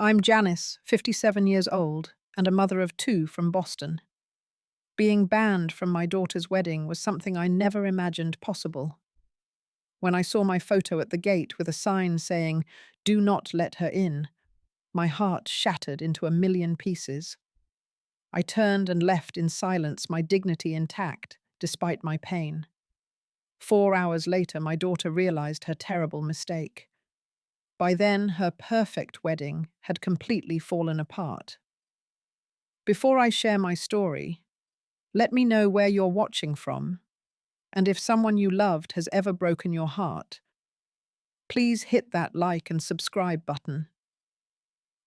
I'm Janice, 57 years old, and a mother of two from Boston. Being banned from my daughter's wedding was something I never imagined possible. When I saw my photo at the gate with a sign saying, "Do not let her in," my heart shattered into a million pieces. I turned and left in silence, my dignity intact, despite my pain. 4 hours later, my daughter realized her terrible mistake. By then, her perfect wedding had completely fallen apart. Before I share my story, let me know where you're watching from, and if someone you loved has ever broken your heart. Please hit that like and subscribe button.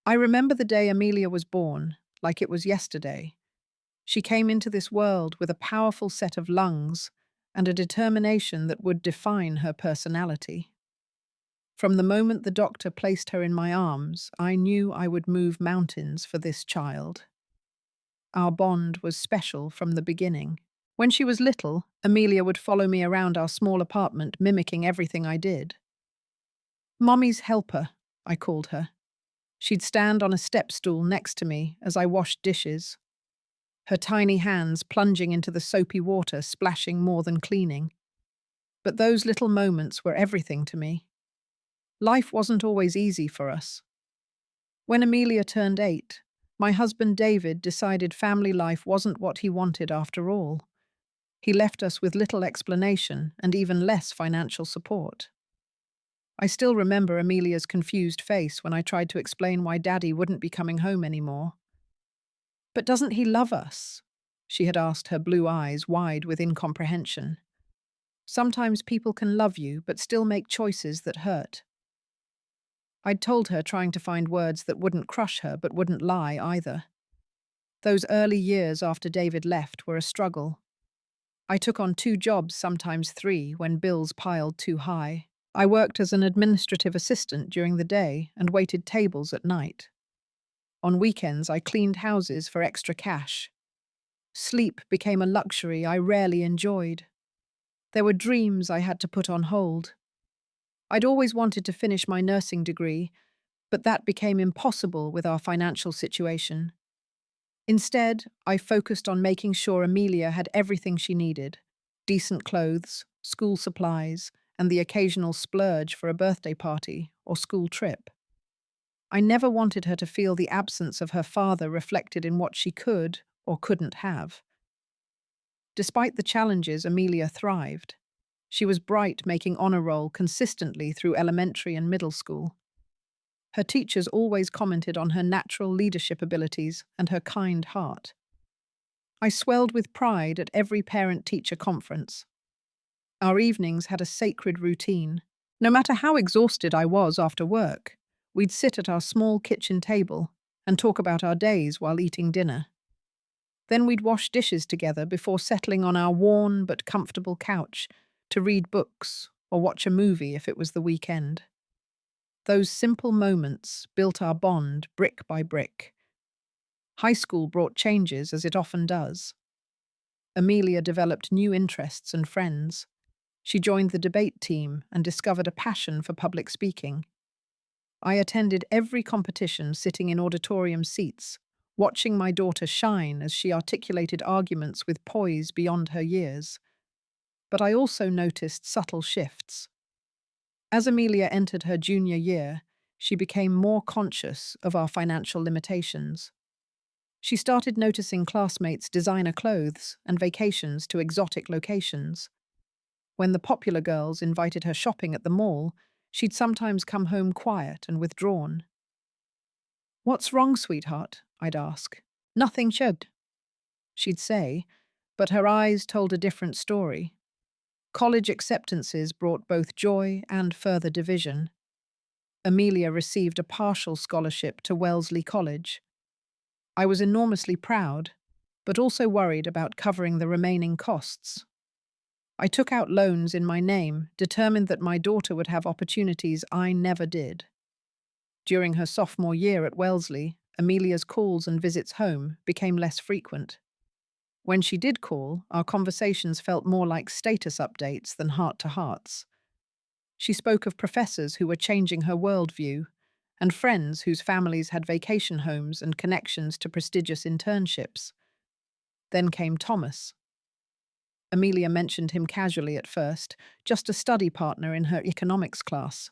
I remember the day Amelia was born, like it was yesterday. She came into this world with a powerful set of lungs and a determination that would define her personality. From the moment the doctor placed her in my arms, I knew I would move mountains for this child. Our bond was special from the beginning. When she was little, Amelia would follow me around our small apartment, mimicking everything I did. "Mommy's helper," I called her. She'd stand on a step stool next to me as I washed dishes, her tiny hands plunging into the soapy water, splashing more than cleaning. But those little moments were everything to me. Life wasn't always easy for us. When Amelia turned 8, my husband David decided family life wasn't what he wanted after all. He left us with little explanation and even less financial support. I still remember Amelia's confused face when I tried to explain why Daddy wouldn't be coming home anymore. "But doesn't he love us?" she had asked, her blue eyes wide with incomprehension. "Sometimes people can love you but still make choices that hurt." I'd told her, trying to find words that wouldn't crush her but wouldn't lie either. Those early years after David left were a struggle. I took on 2 jobs, sometimes 3, when bills piled too high. I worked as an administrative assistant during the day and waited tables at night. On weekends, I cleaned houses for extra cash. Sleep became a luxury I rarely enjoyed. There were dreams I had to put on hold. I'd always wanted to finish my nursing degree, but that became impossible with our financial situation. Instead, I focused on making sure Amelia had everything she needed: decent clothes, school supplies, and the occasional splurge for a birthday party or school trip. I never wanted her to feel the absence of her father reflected in what she could or couldn't have. Despite the challenges, Amelia thrived. She was bright, making honor roll consistently through elementary and middle school. Her teachers always commented on her natural leadership abilities and her kind heart. I swelled with pride at every parent-teacher conference. Our evenings had a sacred routine. No matter how exhausted I was after work, we'd sit at our small kitchen table and talk about our days while eating dinner. Then we'd wash dishes together before settling on our worn but comfortable couch to read books or watch a movie if it was the weekend. Those simple moments built our bond brick by brick. High school brought changes, as it often does. Amelia developed new interests and friends. She joined the debate team and discovered a passion for public speaking. I attended every competition, sitting in auditorium seats, watching my daughter shine as she articulated arguments with poise beyond her years. But I also noticed subtle shifts. As Amelia entered her junior year, she became more conscious of our financial limitations. She started noticing classmates' designer clothes and vacations to exotic locations. When the popular girls invited her shopping at the mall, she'd sometimes come home quiet and withdrawn. "What's wrong, sweetheart?" I'd ask. "Nothing, should," she'd say, but her eyes told a different story. College acceptances brought both joy and further division. Amelia received a partial scholarship to Wellesley College. I was enormously proud, but also worried about covering the remaining costs. I took out loans in my name, determined that my daughter would have opportunities I never did. During her sophomore year at Wellesley, Amelia's calls and visits home became less frequent. When she did call, our conversations felt more like status updates than heart-to-hearts. She spoke of professors who were changing her worldview, and friends whose families had vacation homes and connections to prestigious internships. Then came Thomas. Amelia mentioned him casually at first, just a study partner in her economics class.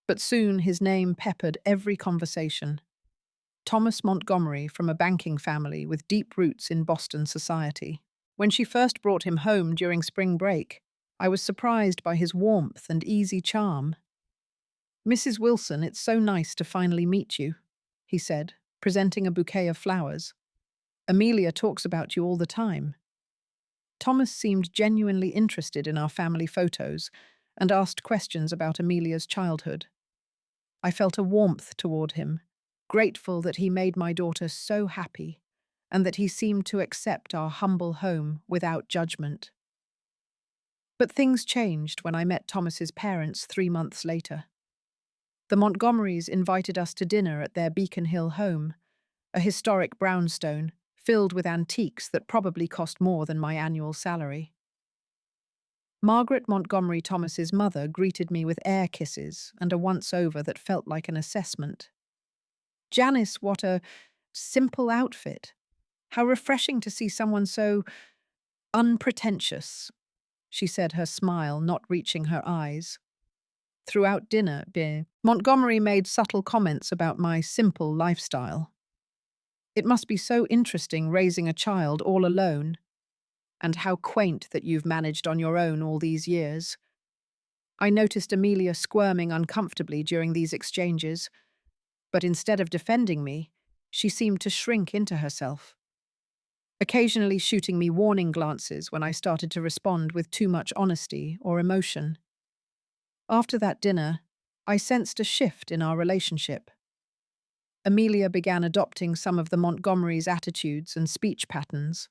But soon his name peppered every conversation. Thomas Montgomery, from a banking family with deep roots in Boston society. When she first brought him home during spring break, I was surprised by his warmth and easy charm. "Mrs. Wilson, it's so nice to finally meet you," he said, presenting a bouquet of flowers. "Amelia talks about you all the time." Thomas seemed genuinely interested in our family photos and asked questions about Amelia's childhood. I felt a warmth toward him, grateful that he made my daughter so happy and that he seemed to accept our humble home without judgment. But things changed when I met Thomas's parents 3 months later. The Montgomerys invited us to dinner at their Beacon Hill home, a historic brownstone filled with antiques that probably cost more than my annual salary. Margaret Montgomery Thomas's mother greeted me with air kisses and a once-over that felt like an assessment. "Janice, what a simple outfit. How refreshing to see someone so unpretentious," she said, her smile not reaching her eyes. Throughout dinner, Montgomery made subtle comments about my simple lifestyle. "It must be so interesting raising a child all alone. And how quaint that you've managed on your own all these years." I noticed Amelia squirming uncomfortably during these exchanges, but instead of defending me, she seemed to shrink into herself, occasionally shooting me warning glances when I started to respond with too much honesty or emotion. After that dinner, I sensed a shift in our relationship. Amelia began adopting some of the Montgomerys' attitudes and speech patterns.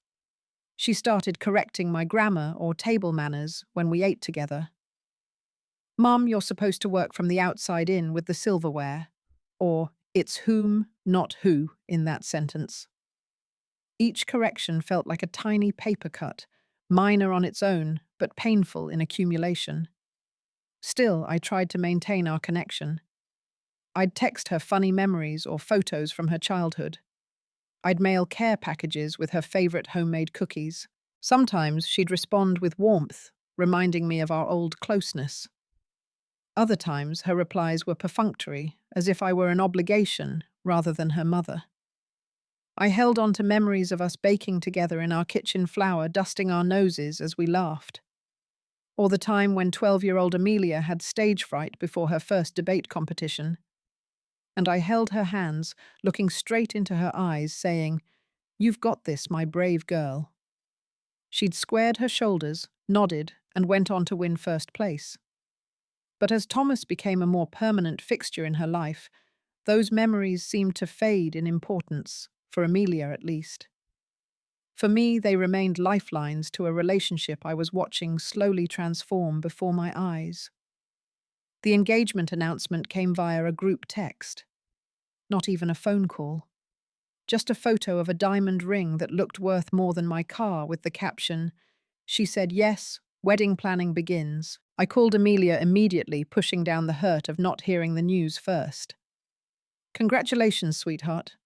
She started correcting my grammar or table manners when we ate together. "Mum, you're supposed to work from the outside in with the silverware," or "it's whom, not who," in that sentence. Each correction felt like a tiny paper cut, minor on its own, but painful in accumulation. Still, I tried to maintain our connection. I'd text her funny memories or photos from her childhood. I'd mail care packages with her favorite homemade cookies. Sometimes she'd respond with warmth, reminding me of our old closeness. Other times her replies were perfunctory, as if I were an obligation rather than her mother. I held on to memories of us baking together in our kitchen flour, dusting our noses as we laughed. Or the time when 12-year-old Amelia had stage fright before her first debate competition. And I held her hands, looking straight into her eyes, saying, "You've got this, my brave girl." She'd squared her shoulders, nodded, and went on to win first place. But as Thomas became a more permanent fixture in her life, those memories seemed to fade in importance, for Amelia at least. For me, they remained lifelines to a relationship I was watching slowly transform before my eyes. The engagement announcement came via a group text. Not even a phone call. Just a photo of a diamond ring that looked worth more than my car with the caption, "She said yes, wedding planning begins." I called Amelia immediately, pushing down the hurt of not hearing the news first. "Congratulations, sweetheart.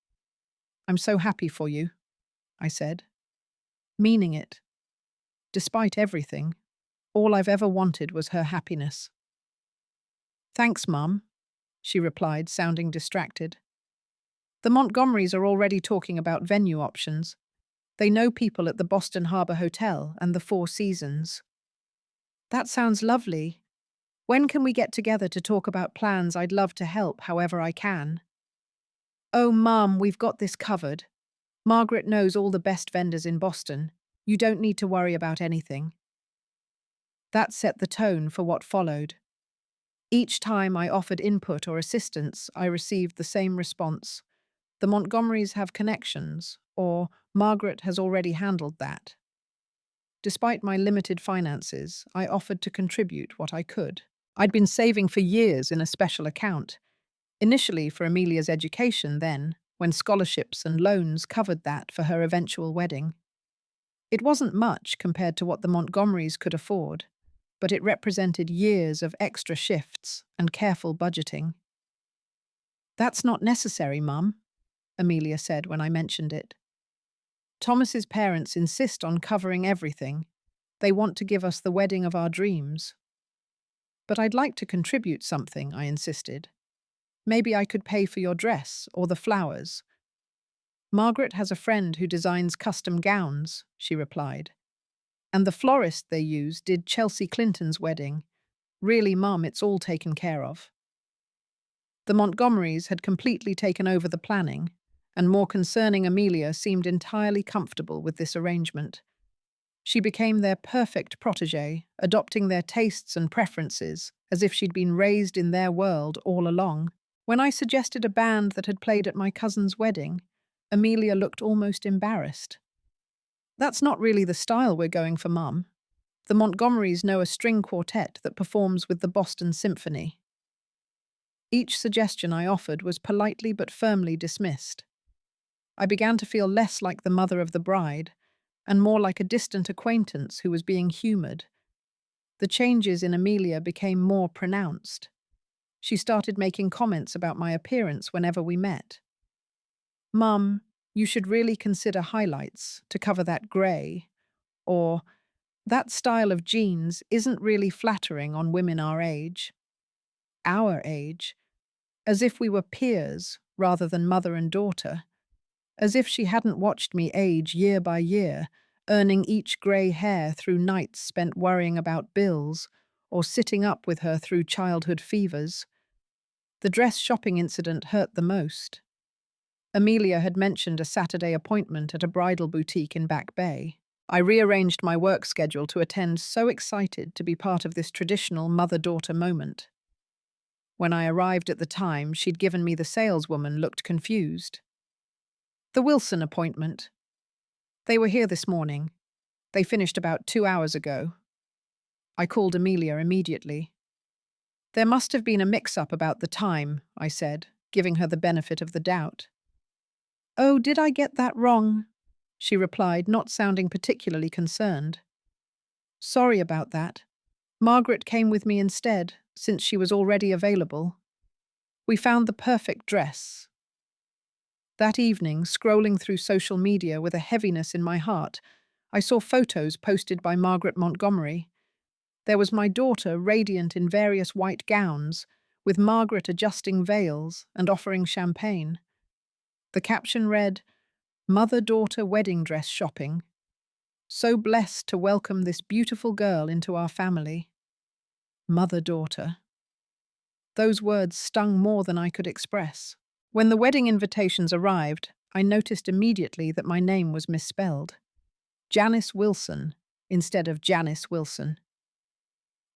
I'm so happy for you," I said, meaning it. Despite everything, all I've ever wanted was her happiness. "Thanks, Mum," she replied, sounding distracted. "The Montgomerys are already talking about venue options. They know people at the Boston Harbor Hotel and the Four Seasons." "That sounds lovely. When can we get together to talk about plans? I'd love to help however I can." "Oh, Mum, we've got this covered. Margaret knows all the best vendors in Boston. You don't need to worry about anything." That set the tone for what followed. Each time I offered input or assistance, I received the same response. "The Montgomerys have connections," or "Margaret has already handled that." Despite my limited finances, I offered to contribute what I could. I'd been saving for years in a special account, initially for Amelia's education, then, when scholarships and loans covered that for her eventual wedding. It wasn't much compared to what the Montgomerys could afford, but it represented years of extra shifts and careful budgeting. That's not necessary, Mum, Amelia said when I mentioned it. Thomas's parents insist on covering everything. They want to give us the wedding of our dreams. But I'd like to contribute something, I insisted. Maybe I could pay for your dress or the flowers. Margaret has a friend who designs custom gowns, she replied. And the florist they use did Chelsea Clinton's wedding. Really, Mum, it's all taken care of. The Montgomerys had completely taken over the planning, and more concerning Amelia seemed entirely comfortable with this arrangement. She became their perfect protégée, adopting their tastes and preferences as if she'd been raised in their world all along. When I suggested a band that had played at my cousin's wedding, Amelia looked almost embarrassed. That's not really the style we're going for, Mum. The Montgomerys know a string quartet that performs with the Boston Symphony. Each suggestion I offered was politely but firmly dismissed. I began to feel less like the mother of the bride, and more like a distant acquaintance who was being humoured. The changes in Amelia became more pronounced. She started making comments about my appearance whenever we met. Mum, you should really consider highlights to cover that grey. Or, that style of jeans isn't really flattering on women our age. Our age. As if we were peers rather than mother and daughter. As if she hadn't watched me age year by year, earning each grey hair through nights spent worrying about bills, or sitting up with her through childhood fevers. The dress shopping incident hurt the most. Amelia had mentioned a Saturday appointment at a bridal boutique in Back Bay. I rearranged my work schedule to attend, so excited to be part of this traditional mother-daughter moment. When I arrived at the time she'd given me, the saleswoman looked confused. The Wilson appointment. They were here this morning. They finished about 2 hours ago. I called Amelia immediately. There must have been a mix-up about the time, I said, giving her the benefit of the doubt. Oh, did I get that wrong? She replied, not sounding particularly concerned. Sorry about that. Margaret came with me instead, since she was already available. We found the perfect dress. That evening, scrolling through social media with a heaviness in my heart, I saw photos posted by Margaret Montgomery. There was my daughter, radiant in various white gowns, with Margaret adjusting veils and offering champagne. The caption read, "Mother-daughter wedding dress shopping. So blessed to welcome this beautiful girl into our family." Mother-daughter. Those words stung more than I could express. When the wedding invitations arrived, I noticed immediately that my name was misspelled. Janice Wilson instead of Janice Wilson.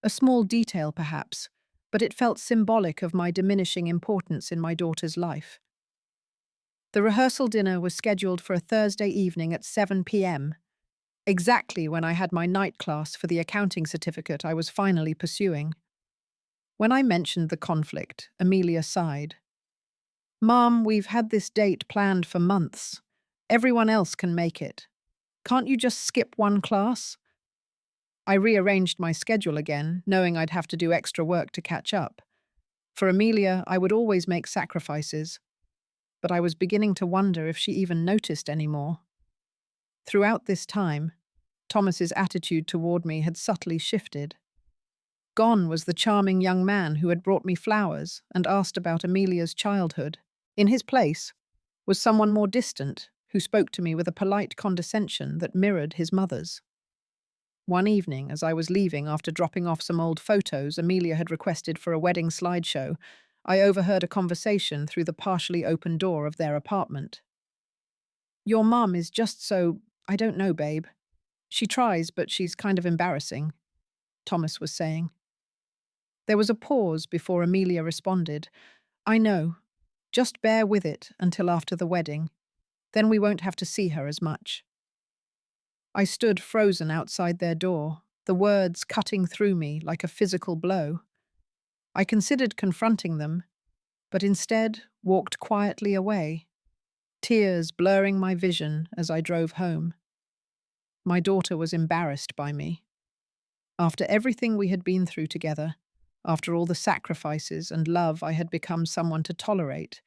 A small detail, perhaps, but it felt symbolic of my diminishing importance in my daughter's life. The rehearsal dinner was scheduled for a Thursday evening at 7 p.m., exactly when I had my night class for the accounting certificate I was finally pursuing. When I mentioned the conflict, Amelia sighed. Mom, we've had this date planned for months. Everyone else can make it. Can't you just skip one class? I rearranged my schedule again, knowing I'd have to do extra work to catch up. For Amelia, I would always make sacrifices, but I was beginning to wonder if she even noticed anymore. Throughout this time, Thomas's attitude toward me had subtly shifted. Gone was the charming young man who had brought me flowers and asked about Amelia's childhood. In his place was someone more distant, who spoke to me with a polite condescension that mirrored his mother's. One evening, as I was leaving after dropping off some old photos Amelia had requested for a wedding slideshow, I overheard a conversation through the partially open door of their apartment. Your mum is just so, I don't know, babe. She tries, but she's kind of embarrassing, Thomas was saying. There was a pause before Amelia responded. I know. Just bear with it until after the wedding. Then we won't have to see her as much. I stood frozen outside their door, the words cutting through me like a physical blow. I considered confronting them, but instead walked quietly away, tears blurring my vision as I drove home. My daughter was embarrassed by me. After everything we had been through together, after all the sacrifices and love I had become someone to tolerate,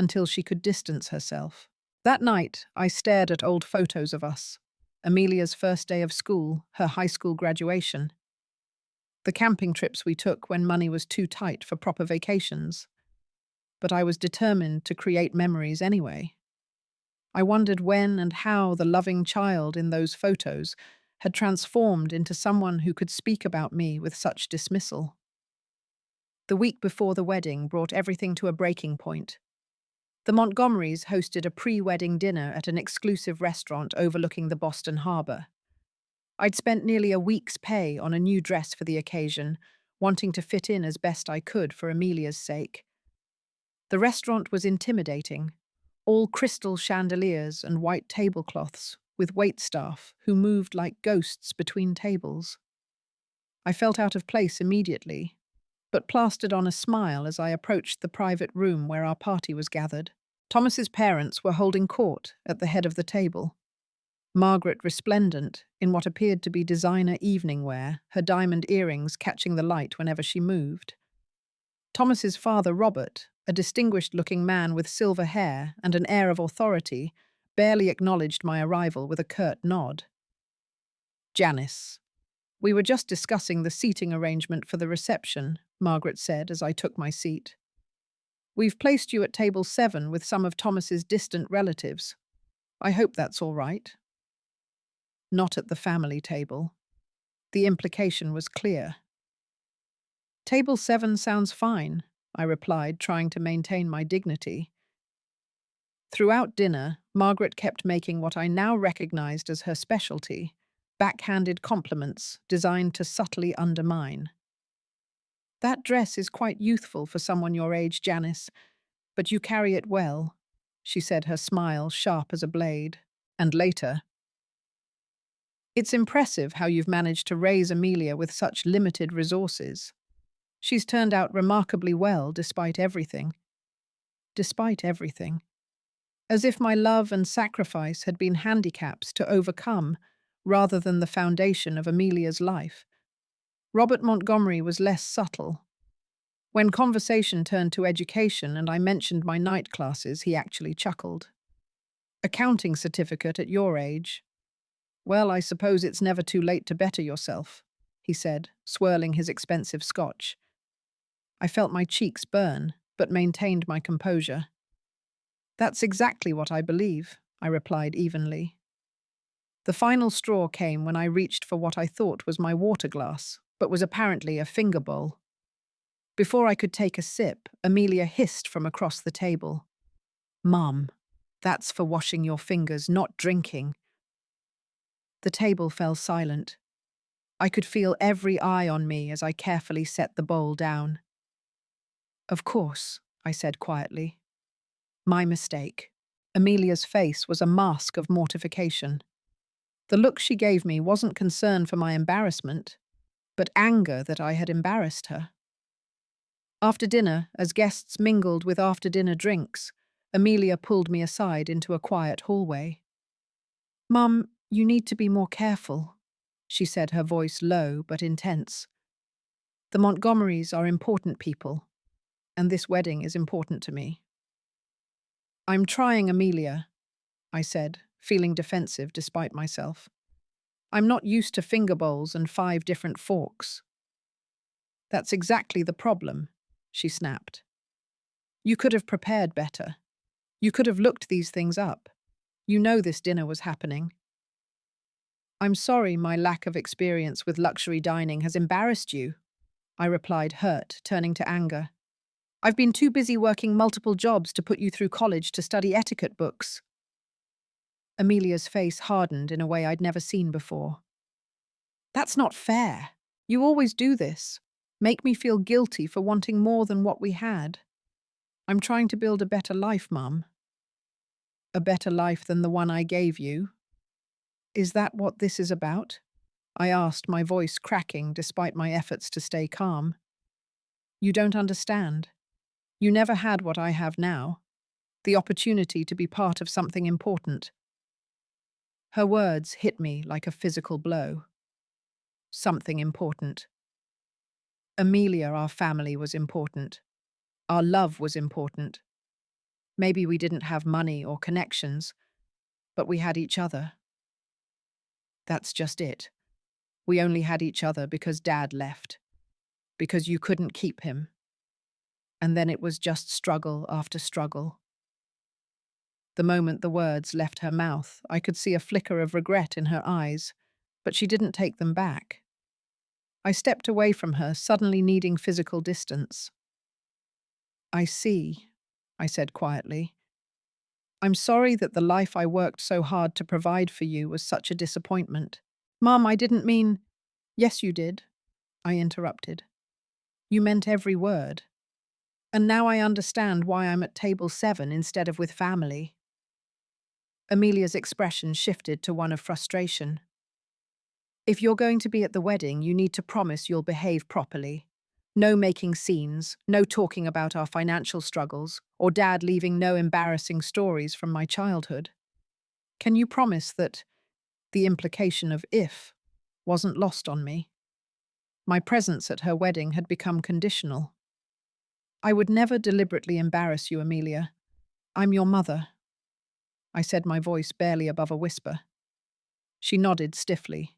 until she could distance herself. That night, I stared at old photos of us. Amelia's first day of school, her high school graduation, the camping trips we took when money was too tight for proper vacations. But I was determined to create memories anyway. I wondered when and how the loving child in those photos had transformed into someone who could speak about me with such dismissal. The week before the wedding brought everything to a breaking point. The Montgomerys hosted a pre-wedding dinner at an exclusive restaurant overlooking the Boston Harbor. I'd spent nearly a week's pay on a new dress for the occasion, wanting to fit in as best I could for Amelia's sake. The restaurant was intimidating, all crystal chandeliers and white tablecloths, with waitstaff who moved like ghosts between tables. I felt out of place immediately, but plastered on a smile as I approached the private room where our party was gathered. Thomas's parents were holding court at the head of the table. Margaret resplendent in what appeared to be designer evening wear, her diamond earrings catching the light whenever she moved. Thomas's father, Robert, a distinguished-looking man with silver hair and an air of authority, barely acknowledged my arrival with a curt nod. Janice. We were just discussing the seating arrangement for the reception, Margaret said as I took my seat. We've placed you at table 7 with some of Thomas's distant relatives. I hope that's all right. Not at the family table. The implication was clear. Table 7 sounds fine, I replied, trying to maintain my dignity. Throughout dinner, Margaret kept making what I now recognized as her specialty, backhanded compliments designed to subtly undermine. That dress is quite youthful for someone your age, Janice, but you carry it well, she said, her smile sharp as a blade. And later, it's impressive how you've managed to raise Amelia with such limited resources. She's turned out remarkably well despite everything. Despite everything. As if my love and sacrifice had been handicaps to overcome rather than the foundation of Amelia's life. Robert Montgomery was less subtle. When conversation turned to education and I mentioned my night classes, he actually chuckled. Accounting certificate at your age. Well, I suppose it's never too late to better yourself, he said, swirling his expensive scotch. I felt my cheeks burn, but maintained my composure. That's exactly what I believe, I replied evenly. The final straw came when I reached for what I thought was my water glass, but was apparently a finger bowl. Before I could take a sip, Amelia hissed from across the table. Mum, that's for washing your fingers, not drinking. The table fell silent. I could feel every eye on me as I carefully set the bowl down. Of course, I said quietly. My mistake. Amelia's face was a mask of mortification. The look she gave me wasn't concern for my embarrassment, but anger that I had embarrassed her. After dinner, as guests mingled with after-dinner drinks, Amelia pulled me aside into a quiet hallway. Mum, you need to be more careful, she said, her voice low but intense. The Montgomerys are important people, and this wedding is important to me. I'm trying, Amelia, I said, feeling defensive despite myself. I'm not used to finger bowls and 5 different forks. That's exactly the problem, she snapped. You could have prepared better. You could have looked these things up. You know this dinner was happening. I'm sorry my lack of experience with luxury dining has embarrassed you, I replied, hurt, turning to anger. I've been too busy working multiple jobs to put you through college to study etiquette books. Amelia's face hardened in a way I'd never seen before. That's not fair. You always do this. Make me feel guilty for wanting more than what we had. I'm trying to build a better life, Mum. A better life than the one I gave you? Is that what this is about? I asked, my voice cracking despite my efforts to stay calm. You don't understand. You never had what I have now. The opportunity to be part of something important. Her words hit me like a physical blow. Something important. Amelia, our family, was important. Our love was important. Maybe we didn't have money or connections, but we had each other. That's just it. We only had each other because Dad left, because you couldn't keep him. And then it was just struggle after struggle. The moment the words left her mouth, I could see a flicker of regret in her eyes, but she didn't take them back. I stepped away from her, suddenly needing physical distance. I see, I said quietly. I'm sorry that the life I worked so hard to provide for you was such a disappointment. Mom, I didn't mean— Yes, you did, I interrupted. You meant every word. And now I understand why I'm at table 7 instead of with family. Amelia's expression shifted to one of frustration. If you're going to be at the wedding, you need to promise you'll behave properly. No making scenes, no talking about our financial struggles, or Dad leaving no embarrassing stories from my childhood. Can you promise that the implication of if wasn't lost on me? My presence at her wedding had become conditional. I would never deliberately embarrass you, Amelia. I'm your mother, I said, my voice barely above a whisper. She nodded stiffly.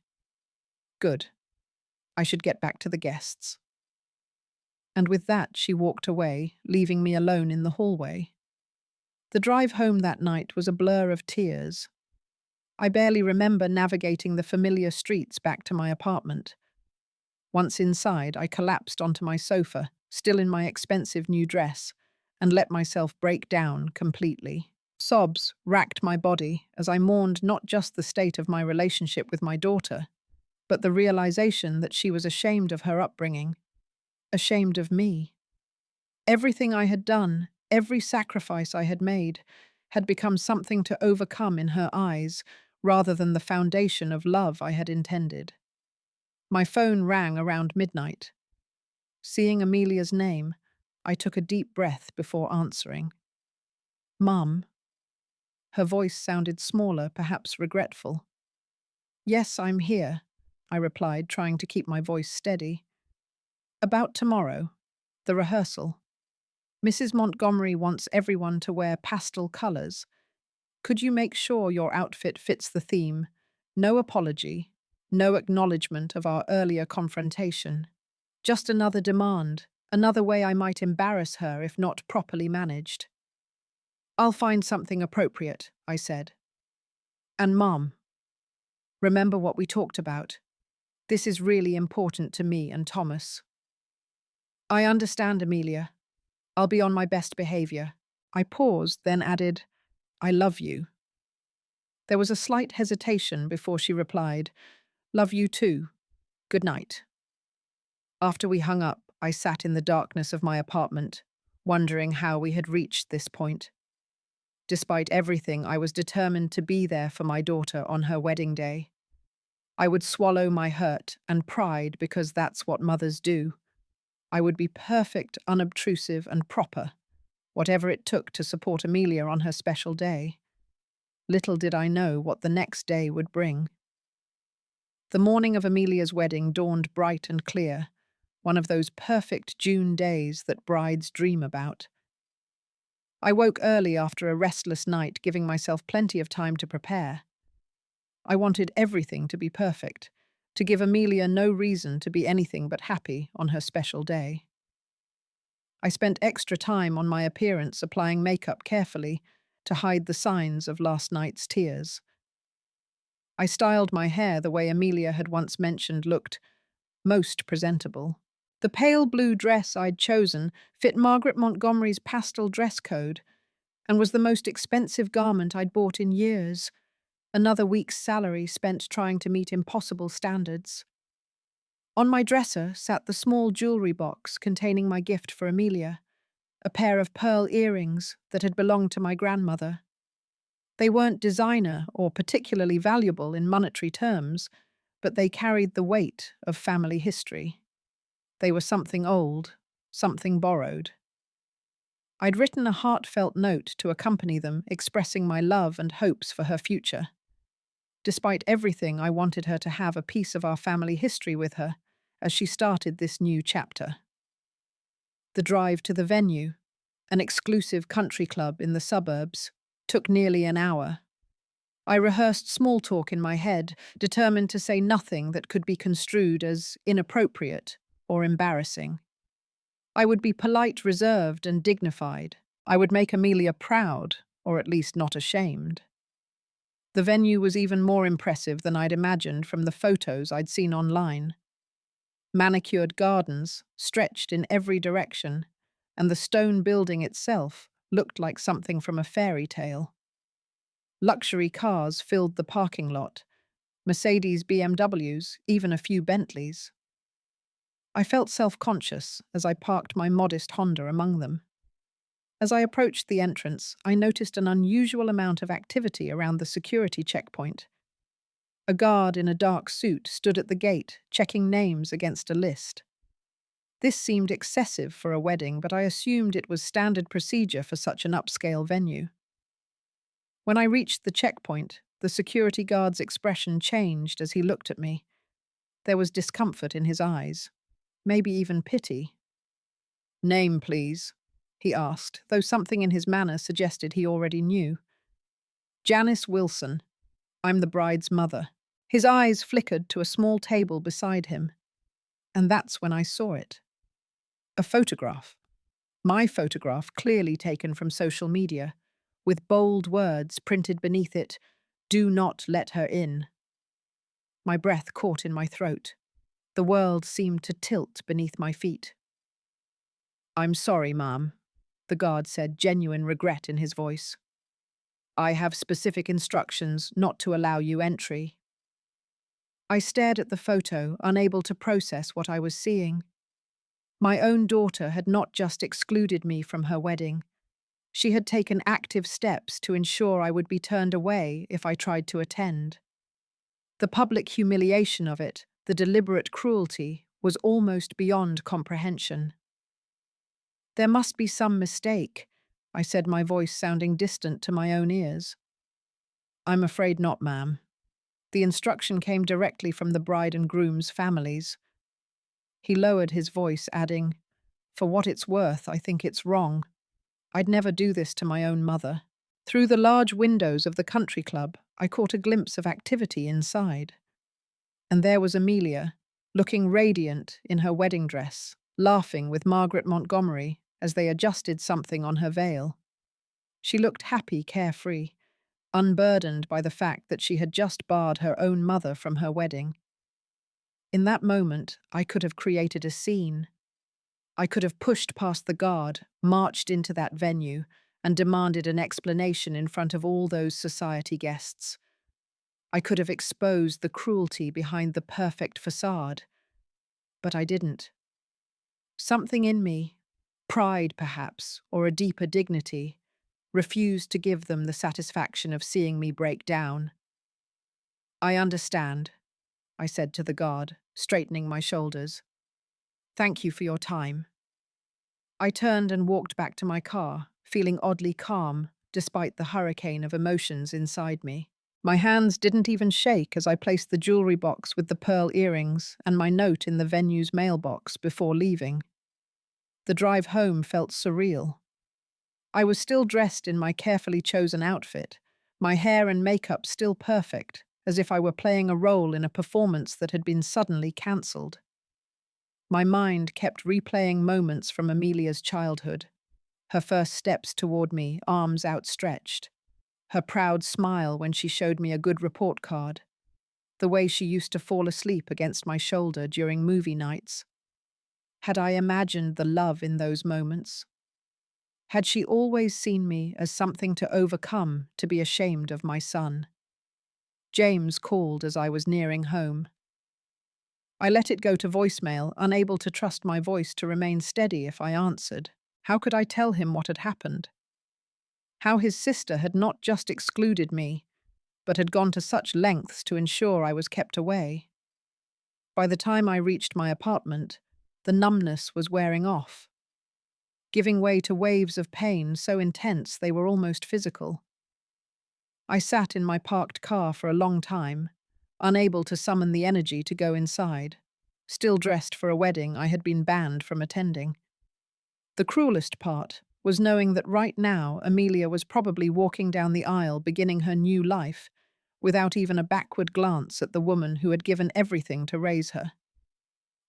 Good. I should get back to the guests. And with that, she walked away, leaving me alone in the hallway. The drive home that night was a blur of tears. I barely remember navigating the familiar streets back to my apartment. Once inside, I collapsed onto my sofa, still in my expensive new dress, and let myself break down completely. Sobs racked my body as I mourned not just the state of my relationship with my daughter, but the realization that she was ashamed of her upbringing, ashamed of me. Everything I had done, every sacrifice I had made, had become something to overcome in her eyes, rather than the foundation of love I had intended. My phone rang around midnight. Seeing Amelia's name, I took a deep breath before answering. Mum. Her voice sounded smaller, perhaps regretful. Yes, I'm here, I replied, trying to keep my voice steady. About tomorrow, the rehearsal. Mrs. Montgomery wants everyone to wear pastel colors. Could you make sure your outfit fits the theme? No apology, no acknowledgement of our earlier confrontation. Just another demand, another way I might embarrass her if not properly managed. I'll find something appropriate, I said. And Mom, remember what we talked about. This is really important to me and Thomas. I understand, Amelia. I'll be on my best behavior. I paused, then added, I love you. There was a slight hesitation before she replied, Love you too. Good night. After we hung up, I sat in the darkness of my apartment, wondering how we had reached this point. Despite everything, I was determined to be there for my daughter on her wedding day. I would swallow my hurt and pride because that's what mothers do. I would be perfect, unobtrusive, and proper, whatever it took to support Amelia on her special day. Little did I know what the next day would bring. The morning of Amelia's wedding dawned bright and clear, one of those perfect June days that brides dream about. I woke early after a restless night, giving myself plenty of time to prepare. I wanted everything to be perfect, to give Amelia no reason to be anything but happy on her special day. I spent extra time on my appearance, applying makeup carefully to hide the signs of last night's tears. I styled my hair the way Amelia had once mentioned looked most presentable. The pale blue dress I'd chosen fit Margaret Montgomery's pastel dress code and was the most expensive garment I'd bought in years, another week's salary spent trying to meet impossible standards. On my dresser sat the small jewelry box containing my gift for Amelia, a pair of pearl earrings that had belonged to my grandmother. They weren't designer or particularly valuable in monetary terms, but they carried the weight of family history. They were something old, something borrowed. I'd written a heartfelt note to accompany them, expressing my love and hopes for her future. Despite everything, I wanted her to have a piece of our family history with her as she started this new chapter. The drive to the venue, an exclusive country club in the suburbs, took nearly an hour. I rehearsed small talk in my head, determined to say nothing that could be construed as inappropriate or embarrassing. I would be polite, reserved, and dignified. I would make Amelia proud, or at least not ashamed. The venue was even more impressive than I'd imagined from the photos I'd seen online. Manicured gardens stretched in every direction, and the stone building itself looked like something from a fairy tale. Luxury cars filled the parking lot, Mercedes BMWs, even a few Bentleys. I felt self-conscious as I parked my modest Honda among them. As I approached the entrance, I noticed an unusual amount of activity around the security checkpoint. A guard in a dark suit stood at the gate, checking names against a list. This seemed excessive for a wedding, but I assumed it was standard procedure for such an upscale venue. When I reached the checkpoint, the security guard's expression changed as he looked at me. There was discomfort in his eyes, maybe even pity. "Name, please," he asked, though something in his manner suggested he already knew. "Janice Wilson. I'm the bride's mother." His eyes flickered to a small table beside him, and that's when I saw it. A photograph. My photograph, clearly taken from social media, with bold words printed beneath it, "Do not let her in." My breath caught in my throat. The world seemed to tilt beneath my feet. "I'm sorry, ma'am," the guard said, genuine regret in his voice. "I have specific instructions not to allow you entry." I stared at the photo, unable to process what I was seeing. My own daughter had not just excluded me from her wedding. She had taken active steps to ensure I would be turned away if I tried to attend. The public humiliation of it, the deliberate cruelty, was almost beyond comprehension. "There must be some mistake," I said, my voice sounding distant to my own ears. "I'm afraid not, ma'am." The instruction came directly from the bride and groom's families. He lowered his voice, adding, "For what it's worth, I think it's wrong. I'd never do this to my own mother." Through the large windows of the country club, I caught a glimpse of activity inside. And there was Amelia, looking radiant in her wedding dress, laughing with Margaret Montgomery as they adjusted something on her veil. She looked happy, carefree, unburdened by the fact that she had just barred her own mother from her wedding. In that moment, I could have created a scene. I could have pushed past the guard, marched into that venue, and demanded an explanation in front of all those society guests. I could have exposed the cruelty behind the perfect facade. But I didn't. Something in me, pride perhaps, or a deeper dignity, refused to give them the satisfaction of seeing me break down. "I understand," I said to the guard, straightening my shoulders. "Thank you for your time." I turned and walked back to my car, feeling oddly calm despite the hurricane of emotions inside me. My hands didn't even shake as I placed the jewelry box with the pearl earrings and my note in the venue's mailbox before leaving. The drive home felt surreal. I was still dressed in my carefully chosen outfit, my hair and makeup still perfect, as if I were playing a role in a performance that had been suddenly cancelled. My mind kept replaying moments from Amelia's childhood, her first steps toward me, arms outstretched, her proud smile when she showed me a good report card, the way she used to fall asleep against my shoulder during movie nights. Had I imagined the love in those moments? Had she always seen me as something to overcome, to be ashamed of my son? James called as I was nearing home. I let it go to voicemail, unable to trust my voice to remain steady if I answered. How could I tell him what had happened? How his sister had not just excluded me, but had gone to such lengths to ensure I was kept away. By the time I reached my apartment, the numbness was wearing off, giving way to waves of pain so intense they were almost physical. I sat in my parked car for a long time, unable to summon the energy to go inside, still dressed for a wedding I had been banned from attending. The cruelest part was knowing that right now Amelia was probably walking down the aisle beginning her new life, without even a backward glance at the woman who had given everything to raise her.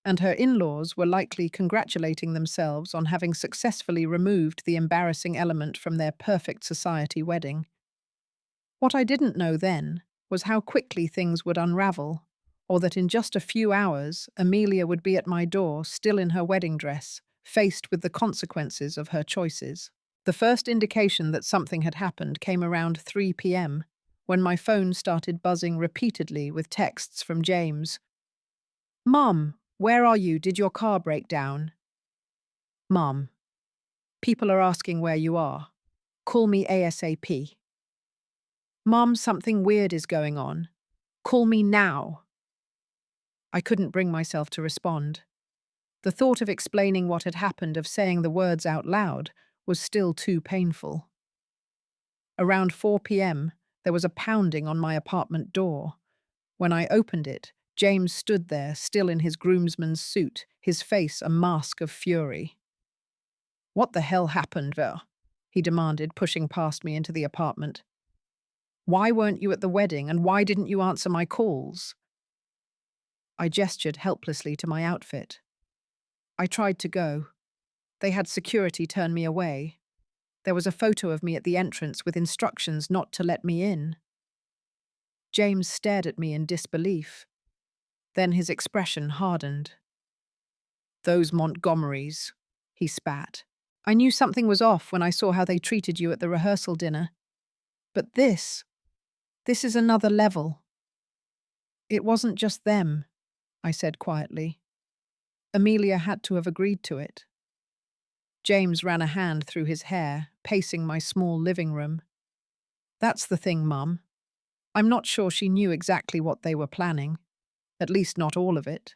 And her in-laws were likely congratulating themselves on having successfully removed the embarrassing element from their perfect society wedding. What I didn't know then was how quickly things would unravel, or that in just a few hours Amelia would be at my door still in her wedding dress, faced with the consequences of her choices. The first indication that something had happened came around 3 p.m., when my phone started buzzing repeatedly with texts from James. "Mom, where are you? Did your car break down?" "Mom, people are asking where you are. Call me ASAP." "Mom, something weird is going on. Call me now." I couldn't bring myself to respond. The thought of explaining what had happened, of saying the words out loud, was still too painful. Around 4 p.m., there was a pounding on my apartment door. When I opened it, James stood there, still in his groomsman's suit, his face a mask of fury. "What the hell happened, Ver?" he demanded, pushing past me into the apartment. "Why weren't you at the wedding, and why didn't you answer my calls?" I gestured helplessly to my outfit. I tried to go. They had security turn me away. There was a photo of me at the entrance with instructions not to let me in. James stared at me in disbelief. Then his expression hardened. "Those Montgomerys," he spat. "I knew something was off when I saw how they treated you at the rehearsal dinner. But this is another level." "It wasn't just them," I said quietly. "Amelia had to have agreed to it." James ran a hand through his hair, pacing my small living room. "That's the thing, Mum. I'm not sure she knew exactly what they were planning. At least not all of it."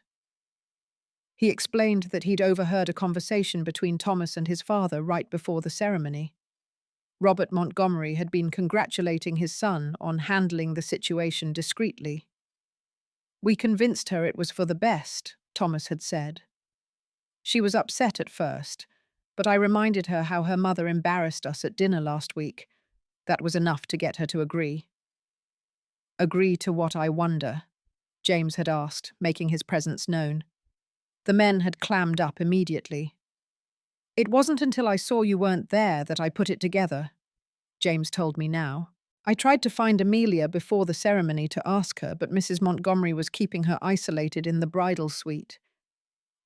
He explained that he'd overheard a conversation between Thomas and his father right before the ceremony. Robert Montgomery had been congratulating his son on handling the situation discreetly. "We convinced her it was for the best," Thomas had said. "She was upset at first, but I reminded her how her mother embarrassed us at dinner last week. That was enough to get her to agree." "Agree to what, I wonder?" James had asked, making his presence known. The men had clammed up immediately. "It wasn't until I saw you weren't there that I put it together," James told me now. "I tried to find Amelia before the ceremony to ask her, but Mrs. Montgomery was keeping her isolated in the bridal suite.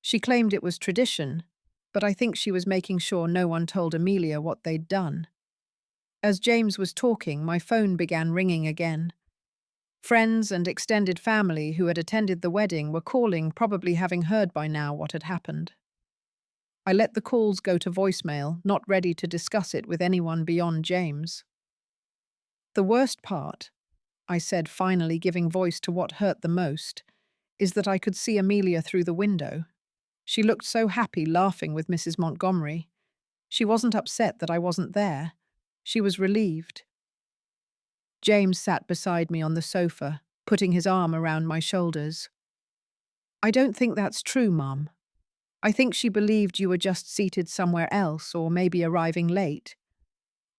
She claimed it was tradition, but I think she was making sure no one told Amelia what they'd done." As James was talking, my phone began ringing again. Friends and extended family who had attended the wedding were calling, probably having heard by now what had happened. I let the calls go to voicemail, not ready to discuss it with anyone beyond James. "The worst part," I said, finally giving voice to what hurt the most, "is that I could see Amelia through the window. She looked so happy laughing with Mrs. Montgomery. She wasn't upset that I wasn't there. She was relieved." James sat beside me on the sofa, putting his arm around my shoulders. "I don't think that's true, Mum. I think she believed you were just seated somewhere else or maybe arriving late.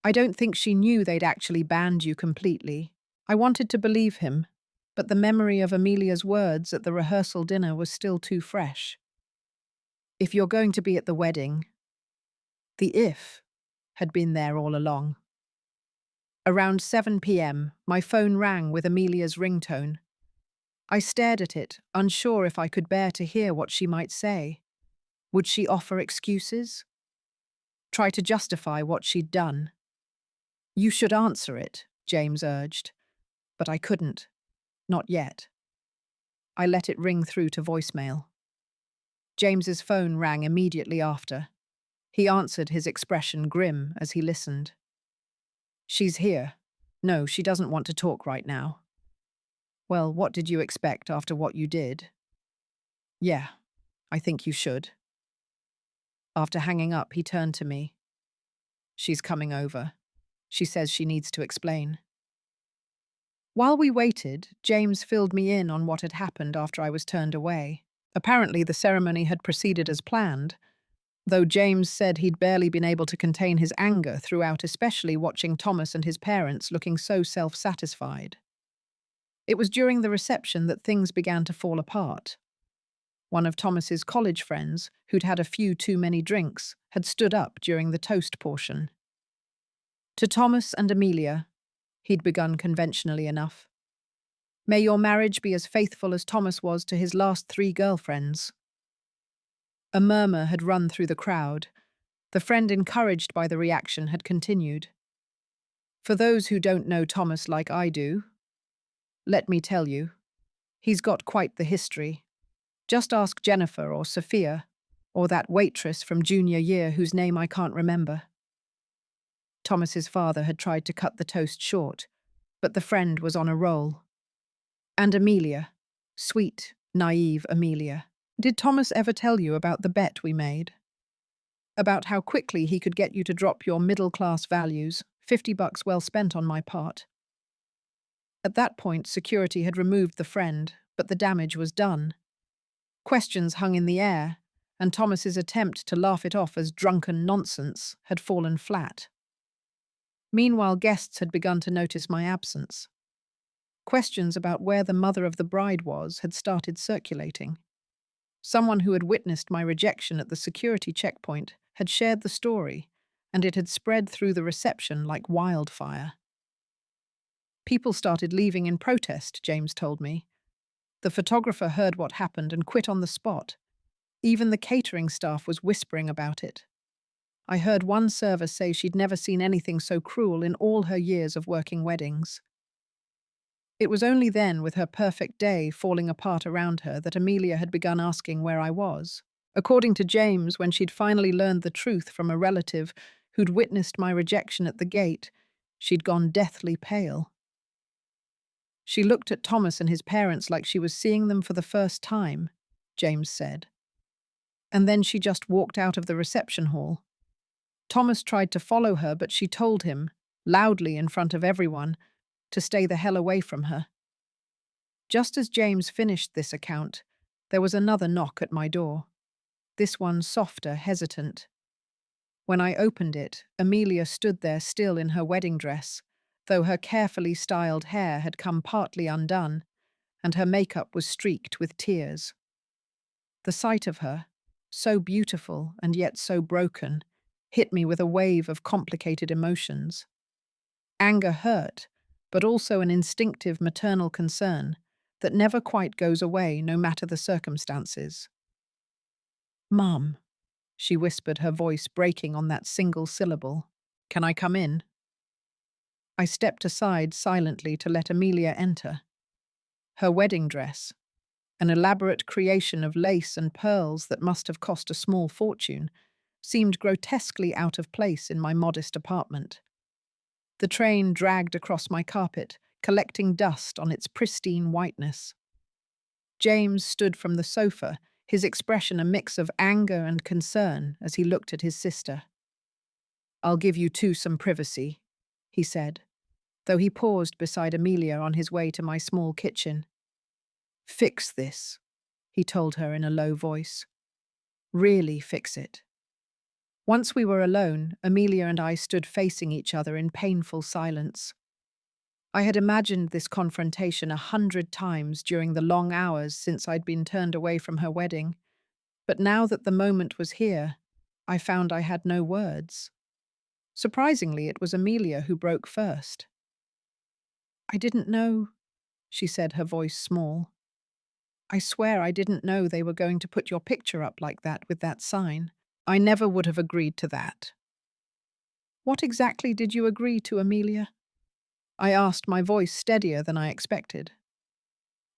I don't think she knew they'd actually banned you completely. I wanted to believe him, but the memory of Amelia's words at the rehearsal dinner was still too fresh. If you're going to be at the wedding," the "if" had been there all along. Around 7 p.m., my phone rang with Amelia's ringtone. I stared at it, unsure if I could bear to hear what she might say. Would she offer excuses? Try to justify what she'd done? "You should answer it," James urged. But I couldn't. Not yet. I let it ring through to voicemail. James's phone rang immediately after. He answered, his expression grim as he listened. "She's here. No, she doesn't want to talk right now." "Well, what did you expect after what you did?" "Yeah, I think you should." After hanging up, he turned to me. "She's coming over. She says she needs to explain." While we waited, James filled me in on what had happened after I was turned away. Apparently, the ceremony had proceeded as planned. though James said he'd barely been able to contain his anger throughout, especially watching Thomas and his parents looking so self-satisfied. It was during the reception that things began to fall apart. One of Thomas's college friends, who'd had a few too many drinks, had stood up during the toast portion. To Thomas and Amelia, he'd begun conventionally enough. May your marriage be as faithful as Thomas was to his last 3 girlfriends. A murmur had run through the crowd. The friend, encouraged by the reaction, had continued. For those who don't know Thomas like I do, let me tell you, he's got quite the history. Just ask Jennifer or Sophia, or that waitress from junior year whose name I can't remember. Thomas's father had tried to cut the toast short, but the friend was on a roll. And Amelia, sweet, naive Amelia. Did Thomas ever tell you about the bet we made? About how quickly he could get you to drop your middle-class values, $50 well spent on my part. At that point, security had removed the friend, but the damage was done. Questions hung in the air, and Thomas's attempt to laugh it off as drunken nonsense had fallen flat. Meanwhile, guests had begun to notice my absence. Questions about where the mother of the bride was had started circulating. Someone who had witnessed my rejection at the security checkpoint had shared the story, and it had spread through the reception like wildfire. People started leaving in protest, James told me. The photographer heard what happened and quit on the spot. Even the catering staff was whispering about it. I heard one server say she'd never seen anything so cruel in all her years of working weddings. It was only then, with her perfect day falling apart around her, that Amelia had begun asking where I was. According to James, when she'd finally learned the truth from a relative who'd witnessed my rejection at the gate, she'd gone deathly pale. She looked at Thomas and his parents like she was seeing them for the first time, James said. And then she just walked out of the reception hall. Thomas tried to follow her, but she told him, loudly in front of everyone, to stay the hell away from her. Just as James finished this account, there was another knock at my door. This one softer, hesitant. When I opened it, Amelia stood there still in her wedding dress, though her carefully styled hair had come partly undone, and her makeup was streaked with tears. The sight of her, so beautiful and yet so broken, hit me with a wave of complicated emotions. Anger hurt, but also an instinctive maternal concern that never quite goes away no matter the circumstances. "Mum," she whispered, her voice breaking on that single syllable. "Can I come in?" I stepped aside silently to let Amelia enter. Her wedding dress, an elaborate creation of lace and pearls that must have cost a small fortune, seemed grotesquely out of place in my modest apartment. The train dragged across my carpet, collecting dust on its pristine whiteness. James stood from the sofa, his expression a mix of anger and concern as he looked at his sister. "I'll give you two some privacy," he said, though he paused beside Amelia on his way to my small kitchen. "Fix this," he told her in a low voice. "Really fix it." Once we were alone, Amelia and I stood facing each other in painful silence. I had imagined this confrontation 100 times during the long hours since I'd been turned away from her wedding, but now that the moment was here, I found I had no words. Surprisingly, it was Amelia who broke first. "I didn't know," she said, her voice small. "I swear I didn't know they were going to put your picture up like that with that sign. I never would have agreed to that." "What exactly did you agree to, Amelia?" I asked, my voice steadier than I expected.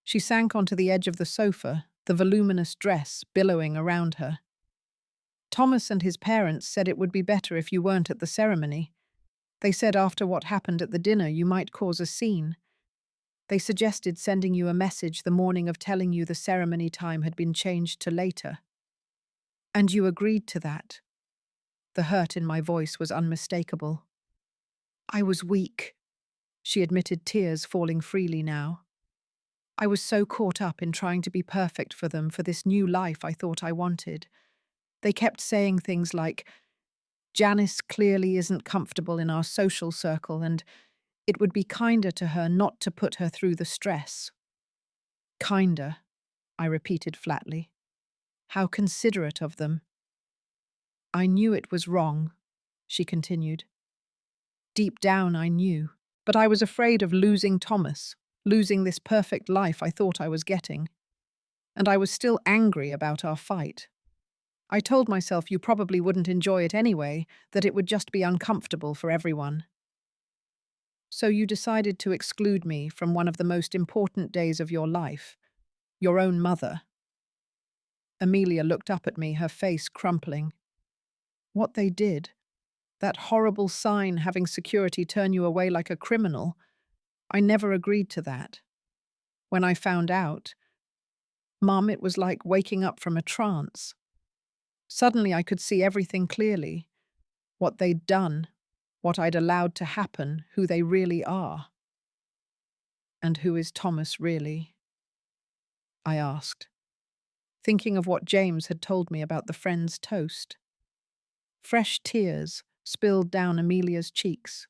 She sank onto the edge of the sofa, the voluminous dress billowing around her. "Thomas and his parents said it would be better if you weren't at the ceremony. They said after what happened at the dinner you might cause a scene. They suggested sending you a message the morning of telling you the ceremony time had been changed to later. And you agreed to that." The hurt in my voice was unmistakable. "I was weak," she admitted, tears falling freely now. "I was so caught up in trying to be perfect for them for this new life I thought I wanted. They kept saying things like, Janice clearly isn't comfortable in our social circle, and it would be kinder to her not to put her through the stress. Kinder, I repeated flatly. How considerate of them. I knew it was wrong, she continued. Deep down, I knew. But I was afraid of losing Thomas, losing this perfect life I thought I was getting. And I was still angry about our fight. I told myself you probably wouldn't enjoy it anyway, that it would just be uncomfortable for everyone. So you decided to exclude me from one of the most important days of your life, your own mother. Amelia looked up at me, her face crumpling. What they did, that horrible sign having security turn you away like a criminal, I never agreed to that. When I found out, Mum, it was like waking up from a trance. Suddenly I could see everything clearly. What they'd done, what I'd allowed to happen, who they really are. And who is Thomas really? I asked, thinking of what James had told me about the friend's toast. Fresh tears spilled down Amelia's cheeks.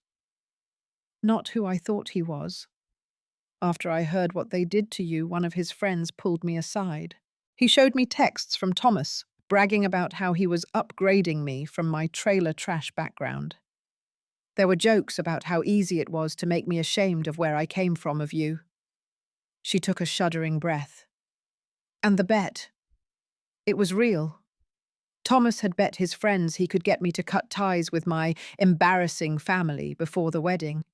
Not who I thought he was. After I heard what they did to you, one of his friends pulled me aside. He showed me texts from Thomas, bragging about how he was upgrading me from my trailer trash background. There were jokes about how easy it was to make me ashamed of where I came from of you. She took a shuddering breath. And the bet. It was real. Thomas had bet his friends he could get me to cut ties with my embarrassing family before the wedding.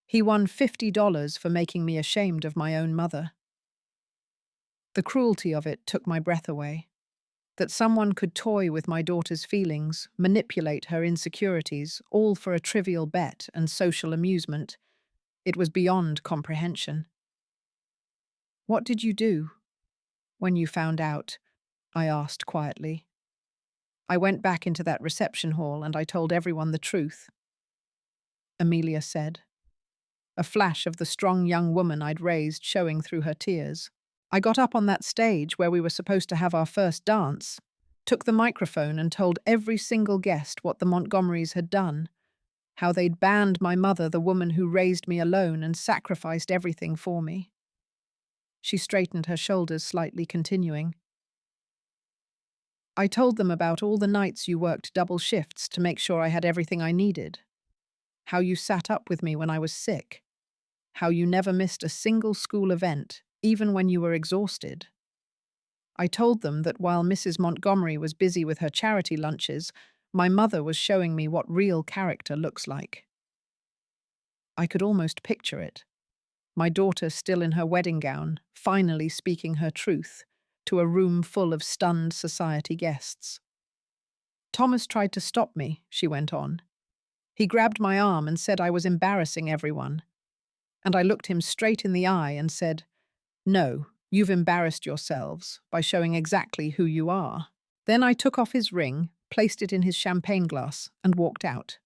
He won $50 for making me ashamed of my own mother. The cruelty of it took my breath away. That someone could toy with my daughter's feelings, manipulate her insecurities, all for a trivial bet and social amusement. It was beyond comprehension. What did you do when you found out? I asked quietly. I went back into that reception hall and I told everyone the truth. Amelia said, a flash of the strong young woman I'd raised showing through her tears. I got up on that stage where we were supposed to have our first dance, took the microphone and told every single guest what the Montgomerys had done, how they'd banned my mother, the woman who raised me alone and sacrificed everything for me. She straightened her shoulders slightly, continuing. I told them about all the nights you worked double shifts to make sure I had everything I needed, how you sat up with me when I was sick, how you never missed a single school event, even when you were exhausted. I told them that while Mrs. Montgomery was busy with her charity lunches, my mother was showing me what real character looks like. I could almost picture it. My daughter still in her wedding gown, finally speaking her truth to a room full of stunned society guests. Thomas tried to stop me, she went on. He grabbed my arm and said I was embarrassing everyone. And I looked him straight in the eye and said, no, you've embarrassed yourselves by showing exactly who you are. Then I took off his ring, placed it in his champagne glass, and walked out.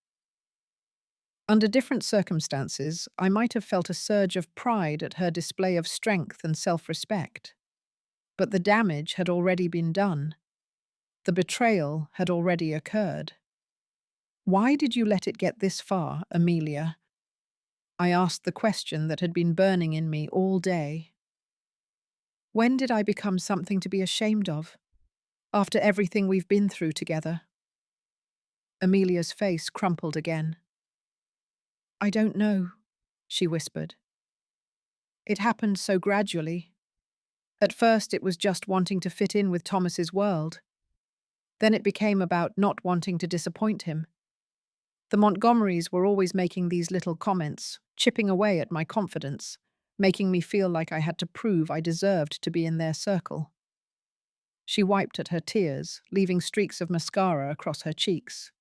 Under different circumstances, I might have felt a surge of pride at her display of strength and self-respect. But the damage had already been done. The betrayal had already occurred. Why did you let it get this far, Amelia? I asked the question that had been burning in me all day. When did I become something to be ashamed of? After everything we've been through together? Amelia's face crumpled again. I don't know, she whispered. It happened so gradually. At first it was just wanting to fit in with Thomas's world. Then it became about not wanting to disappoint him. The Montgomerys were always making these little comments, chipping away at my confidence, making me feel like I had to prove I deserved to be in their circle. She wiped at her tears, leaving streaks of mascara across her cheeks.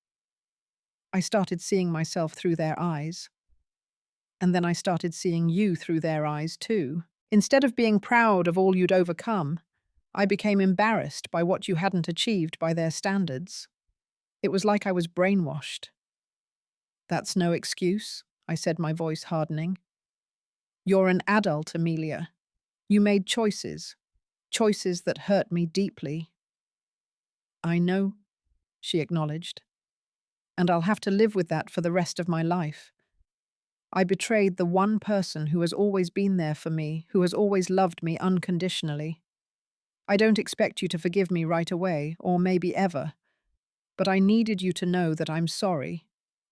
I started seeing myself through their eyes. And then I started seeing you through their eyes too. Instead of being proud of all you'd overcome, I became embarrassed by what you hadn't achieved by their standards. It was like I was brainwashed. That's no excuse, I said, my voice hardening. You're an adult, Amelia. You made choices that hurt me deeply. I know, she acknowledged. And I'll have to live with that for the rest of my life. I betrayed the one person who has always been there for me, who has always loved me unconditionally. I don't expect you to forgive me right away, or maybe ever, but I needed you to know that I'm sorry.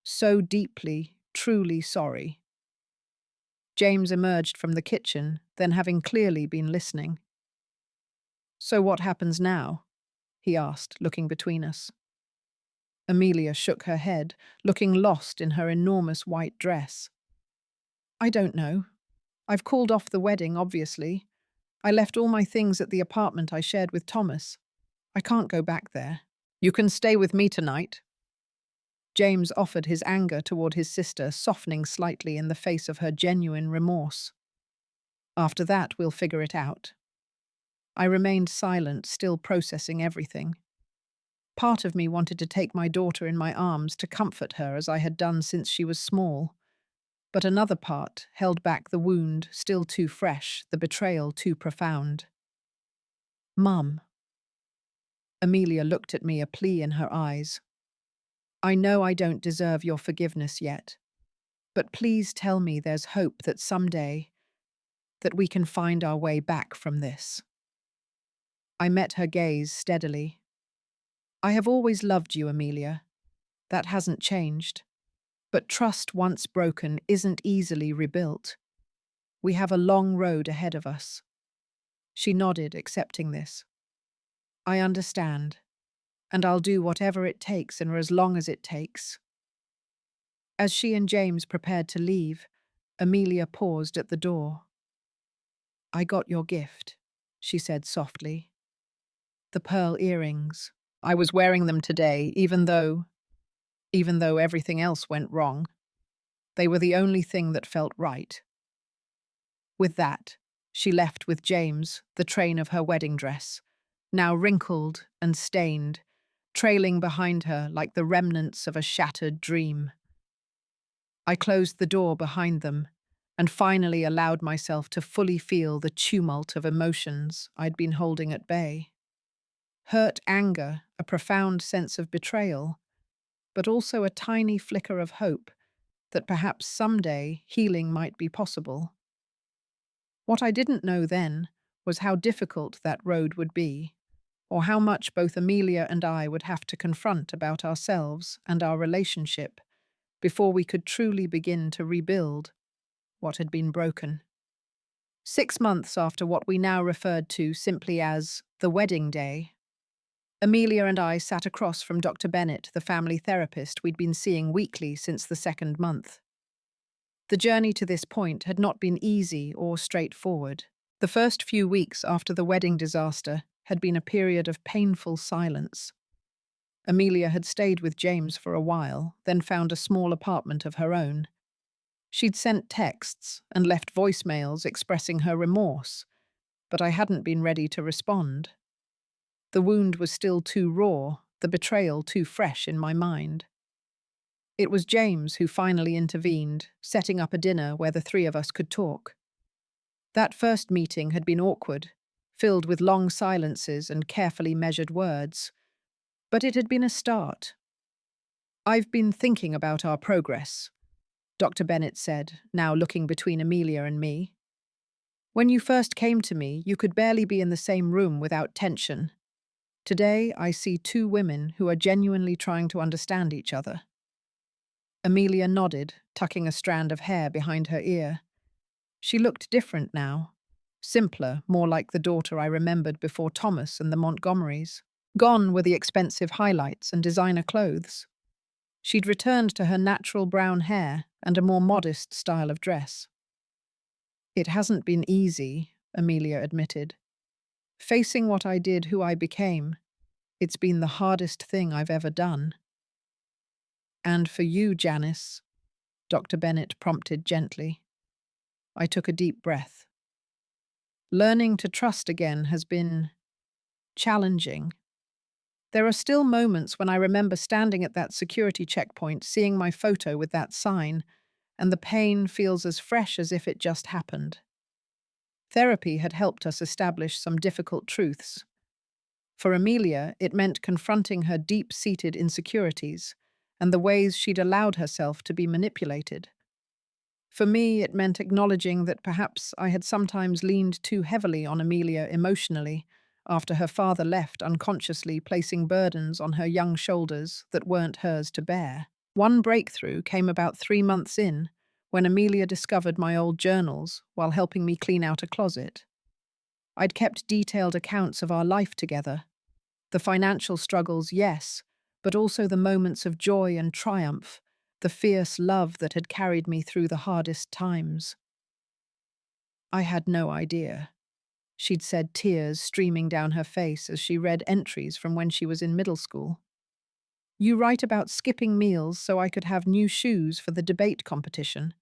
So deeply, truly sorry. James emerged from the kitchen, then having clearly been listening. So what happens now? He asked, looking between us. Amelia shook her head, looking lost in her enormous white dress. I don't know. I've called off the wedding, obviously. I left all my things at the apartment I shared with Thomas. I can't go back there. You can stay with me tonight. James offered his anger toward his sister, softening slightly in the face of her genuine remorse. After that, we'll figure it out. I remained silent, still processing everything. Part of me wanted to take my daughter in my arms to comfort her as I had done since she was small. But another part held back the wound, still too fresh, the betrayal too profound. Mum. Amelia looked at me, a plea in her eyes. I know I don't deserve your forgiveness yet, but please tell me there's hope that someday, that we can find our way back from this. I met her gaze steadily. I have always loved you, Amelia. That hasn't changed. But trust once broken isn't easily rebuilt. We have a long road ahead of us. She nodded, accepting this. I understand, and I'll do whatever it takes and for as long as it takes. As she and James prepared to leave, Amelia paused at the door. I got your gift, she said softly. The pearl earrings. I was wearing them today, even though everything else went wrong. They were the only thing that felt right. With that, she left with James, the train of her wedding dress, now wrinkled and stained, trailing behind her like the remnants of a shattered dream. I closed the door behind them and finally allowed myself to fully feel the tumult of emotions I'd been holding at bay. Hurt anger, a profound sense of betrayal, but also a tiny flicker of hope that perhaps someday healing might be possible. What I didn't know then was how difficult that road would be, or how much both Amelia and I would have to confront about ourselves and our relationship before we could truly begin to rebuild what had been broken. 6 months after what we now referred to simply as the wedding day, Amelia and I sat across from Dr. Bennett, the family therapist we'd been seeing weekly since the 2nd month. The journey to this point had not been easy or straightforward. The first few weeks after the wedding disaster had been a period of painful silence. Amelia had stayed with James for a while, then found a small apartment of her own. She'd sent texts and left voicemails expressing her remorse, but I hadn't been ready to respond. The wound was still too raw, the betrayal too fresh in my mind. It was James who finally intervened, setting up a dinner where the three of us could talk. That first meeting had been awkward, filled with long silences and carefully measured words, but it had been a start. I've been thinking about our progress, Dr. Bennett said, now looking between Amelia and me. When you first came to me, you could barely be in the same room without tension. Today, I see two women who are genuinely trying to understand each other. Amelia nodded, tucking a strand of hair behind her ear. She looked different now, simpler, more like the daughter I remembered before Thomas and the Montgomerys. Gone were the expensive highlights and designer clothes. She'd returned to her natural brown hair and a more modest style of dress. It hasn't been easy, Amelia admitted. Facing what I did, who I became, it's been the hardest thing I've ever done. And for you, Janice, Dr. Bennett prompted gently. I took a deep breath. Learning to trust again has been challenging. There are still moments when I remember standing at that security checkpoint, seeing my photo with that sign, and the pain feels as fresh as if it just happened. Therapy had helped us establish some difficult truths. For Amelia, it meant confronting her deep-seated insecurities and the ways she'd allowed herself to be manipulated. For me, it meant acknowledging that perhaps I had sometimes leaned too heavily on Amelia emotionally after her father left, unconsciously placing burdens on her young shoulders that weren't hers to bear. One breakthrough came about 3 months in, when Amelia discovered my old journals while helping me clean out a closet. I'd kept detailed accounts of our life together. The financial struggles, yes, but also the moments of joy and triumph, the fierce love that had carried me through the hardest times. I had no idea, she'd said, tears streaming down her face as she read entries from when she was in middle school. You write about skipping meals so I could have new shoes for the debate competition,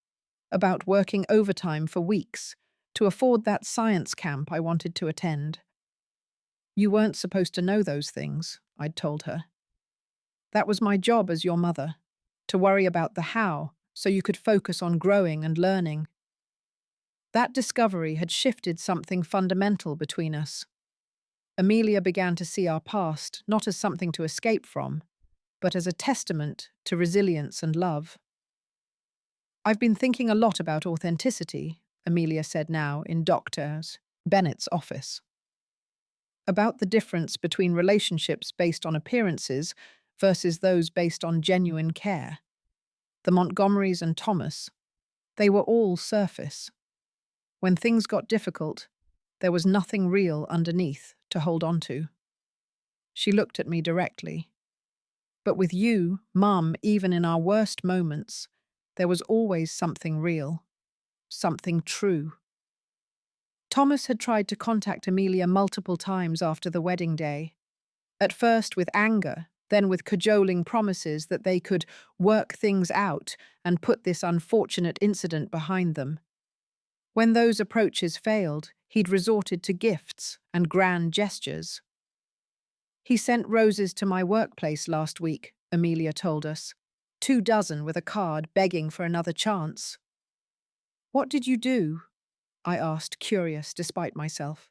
about working overtime for weeks to afford that science camp I wanted to attend. You weren't supposed to know those things, I'd told her. That was my job as your mother, to worry about the how so you could focus on growing and learning. That discovery had shifted something fundamental between us. Amelia began to see our past not as something to escape from, but as a testament to resilience and love. I've been thinking a lot about authenticity, Amelia said now in Dr. Bennett's office. About the difference between relationships based on appearances versus those based on genuine care. The Montgomerys and Thomas, they were all surface. When things got difficult, there was nothing real underneath to hold on to. She looked at me directly. But with you, Mum, even in our worst moments, there was always something real, something true. Thomas had tried to contact Amelia multiple times after the wedding day, at first with anger, then with cajoling promises that they could work things out and put this unfortunate incident behind them. When those approaches failed, he'd resorted to gifts and grand gestures. He sent roses to my workplace last week, Amelia told us, 24 with a card begging for another chance. What did you do? I asked, curious despite myself.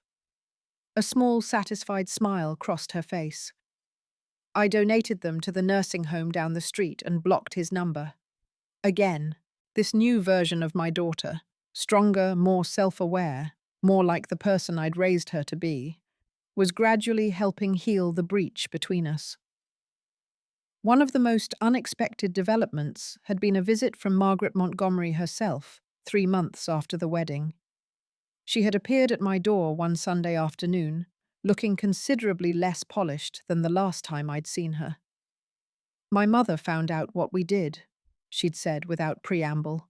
A small, satisfied smile crossed her face. I donated them to the nursing home down the street and blocked his number. Again, this new version of my daughter, stronger, more self-aware, more like the person I'd raised her to be, was gradually helping heal the breach between us. One of the most unexpected developments had been a visit from Margaret Montgomery herself, 3 months after the wedding. She had appeared at my door one Sunday afternoon, looking considerably less polished than the last time I'd seen her. My mother found out what we did, she'd said without preamble.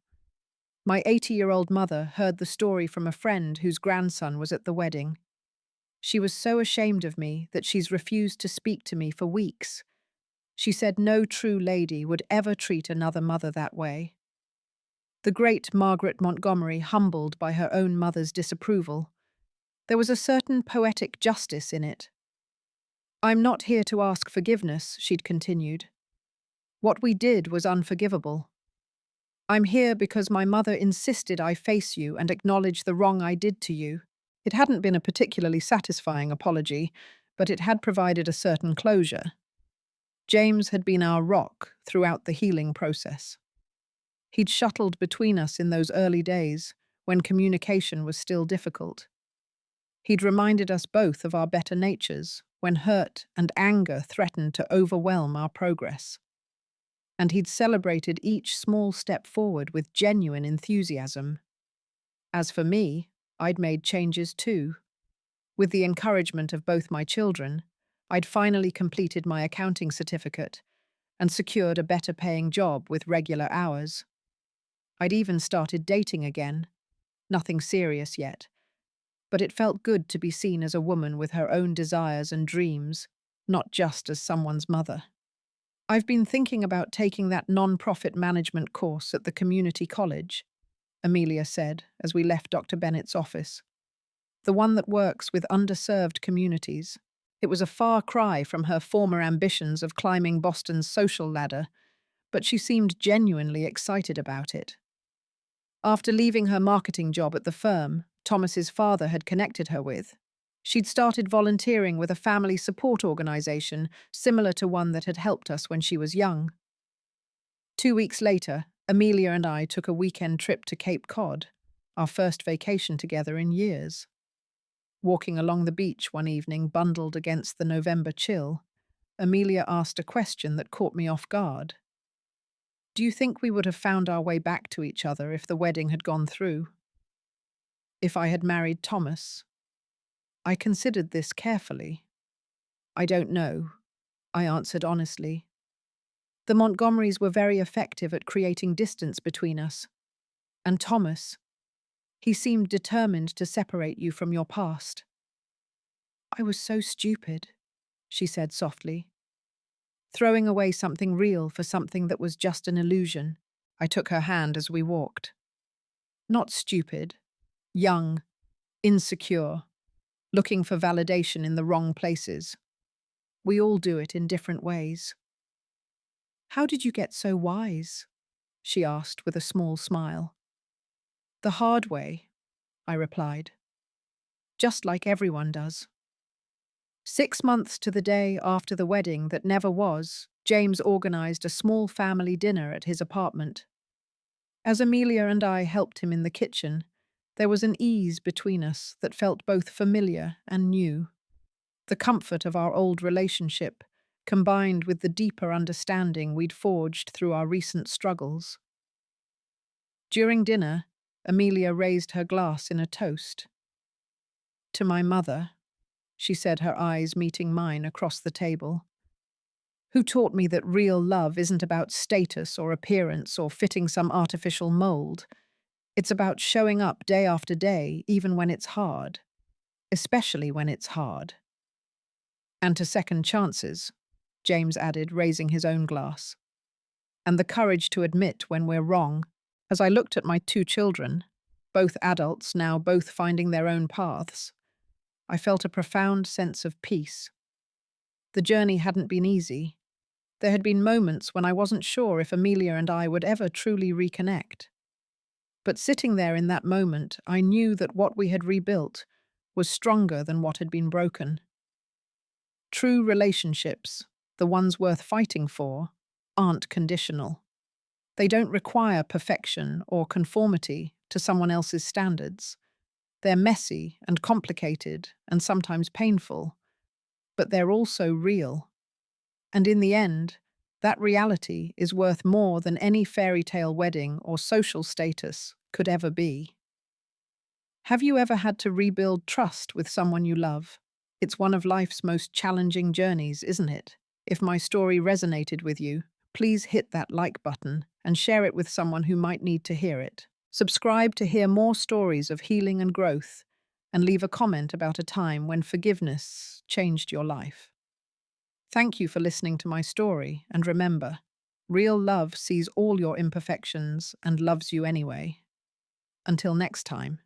My 80-year-old mother heard the story from a friend whose grandson was at the wedding. She was so ashamed of me that she's refused to speak to me for weeks. She said no true lady would ever treat another mother that way. The great Margaret Montgomery humbled by her own mother's disapproval. There was a certain poetic justice in it. I'm not here to ask forgiveness, she'd continued. What we did was unforgivable. I'm here because my mother insisted I face you and acknowledge the wrong I did to you. It hadn't been a particularly satisfying apology, but it had provided a certain closure. James had been our rock throughout the healing process. He'd shuttled between us in those early days, when communication was still difficult. He'd reminded us both of our better natures, when hurt and anger threatened to overwhelm our progress. And he'd celebrated each small step forward with genuine enthusiasm. As for me, I'd made changes too. With the encouragement of both my children, I'd finally completed my accounting certificate and secured a better-paying job with regular hours. I'd even started dating again. Nothing serious yet. But it felt good to be seen as a woman with her own desires and dreams, not just as someone's mother. I've been thinking about taking that non-profit management course at the community college, Amelia said as we left Dr. Bennett's office. The one that works with underserved communities. It was a far cry from her former ambitions of climbing Boston's social ladder, but she seemed genuinely excited about it. After leaving her marketing job at the firm Thomas's father had connected her with, She'd started volunteering with a family support organization similar to one that had helped us when she was young. 2 weeks later, Amelia and I took a weekend trip to Cape Cod, our first vacation together in years. Walking along the beach one evening, bundled against the November chill, Amelia asked a question that caught me off guard. Do you think we would have found our way back to each other if the wedding had gone through? If I had married Thomas? I considered this carefully. I don't know, I answered honestly. The Montgomerys were very effective at creating distance between us. And Thomas, he seemed determined to separate you from your past. I was so stupid, she said softly. Throwing away something real for something that was just an illusion. I took her hand as we walked. Not stupid, young, insecure, looking for validation in the wrong places. We all do it in different ways. How did you get so wise? She asked with a small smile. The hard way, I replied. Just like everyone does. 6 months to the day after the wedding that never was, James organized a small family dinner at his apartment. As Amelia and I helped him in the kitchen, there was an ease between us that felt both familiar and new. The comfort of our old relationship, combined with the deeper understanding we'd forged through our recent struggles. During dinner, Amelia raised her glass in a toast. To my mother, she said, her eyes meeting mine across the table, who taught me that real love isn't about status or appearance or fitting some artificial mold. It's about showing up day after day, even when it's hard, especially when it's hard. And to second chances, James added, raising his own glass. And the courage to admit when we're wrong. As I looked at my 2 children, both adults now both finding their own paths, I felt a profound sense of peace. The journey hadn't been easy. There had been moments when I wasn't sure if Amelia and I would ever truly reconnect. But sitting there in that moment, I knew that what we had rebuilt was stronger than what had been broken. True relationships, the ones worth fighting for, aren't conditional. They don't require perfection or conformity to someone else's standards. They're messy and complicated and sometimes painful, but they're also real. And in the end, that reality is worth more than any fairy tale wedding or social status could ever be. Have you ever had to rebuild trust with someone you love? It's one of life's most challenging journeys, isn't it? If my story resonated with you, please hit that like button and share it with someone who might need to hear it. Subscribe to hear more stories of healing and growth, and leave a comment about a time when forgiveness changed your life. Thank you for listening to my story, and remember, real love sees all your imperfections and loves you anyway. Until next time.